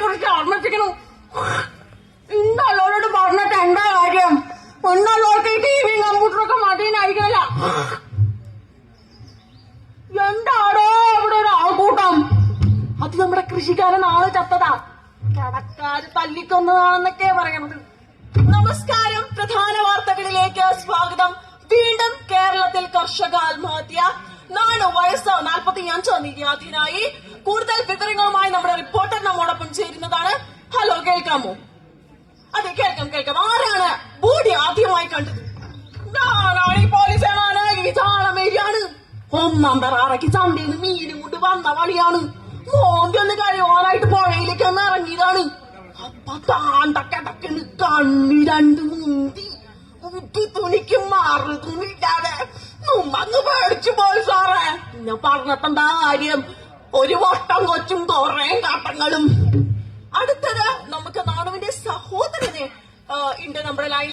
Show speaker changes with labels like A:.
A: കുറിച്ച് ഓർമ്മിപ്പിക്കണു. ഇന്നല്ലോട് പറഞ്ഞിട്ട് എന്താ കാര്യം? ഇന്നല്ലോർക്ക് ഈ ടിവിയും കമ്പ്യൂട്ടറൊക്കെ മതിയായിരിക്കല. എന്താടോ ഇവിടെ ഒരു ആൾക്കൂട്ടം? അത് നമ്മുടെ കൃഷിക്കാരൻ ആള് ചത്തതാ, കടക്കാര് തല്ലിക്കൊന്നതാണെന്നൊക്കെ പറയണത്. നമസ്കാരം, പ്രധാന വാർത്തകളിലേക്ക് സ്വാഗതം. വീണ്ടും കേരളത്തിൽ കർഷക ആത്മഹത്യ. 4 വയസ്സ് 45 നിര്യാതനായി. കൂടുതൽ വിവരങ്ങളുമായി നമ്മുടെ റിപ്പോർട്ടർ നമ്മോടൊപ്പം ചേരുന്നതാണ്. ഹലോ, കേൾക്കാമോ? അതെ, കേൾക്കാം. ആരാണ് ബോഡി ആദ്യമായി കണ്ടത്? ഞാനാണ്. ഈ പോലീസാണ്, ഈ ചാളമേരിയാണ്. 1-ാം തറാറയ്ക്ക് ചന്തയിൽ മീനും കൊണ്ട് വന്ന വഴിയാണ്. മോന്തി ഒന്ന് കഴിയുവാനായിട്ട് പുഴയിലേക്ക് ഒന്ന് ഇറങ്ങിയതാണ്. അപ്പൊ താണ്ടക്കടക്കണ് കണ്ണി 2 മുന്തി. തുണിക്ക് മാറു തുണിയില്ലാതെ നമ്മങ്ങ് പേടിച്ചു പോയി സാറേ. ഞാൻ പറഞ്ഞിട്ടെന്താ കാര്യം? ഒരു വട്ടം കൊച്ചും കുറെ കാട്ടങ്ങളും. അടുത്തത് നമുക്ക് നാണുവിന്റെ സഹോദരനെ ഉണ്ട് നമ്മുടെ ലൈൻ.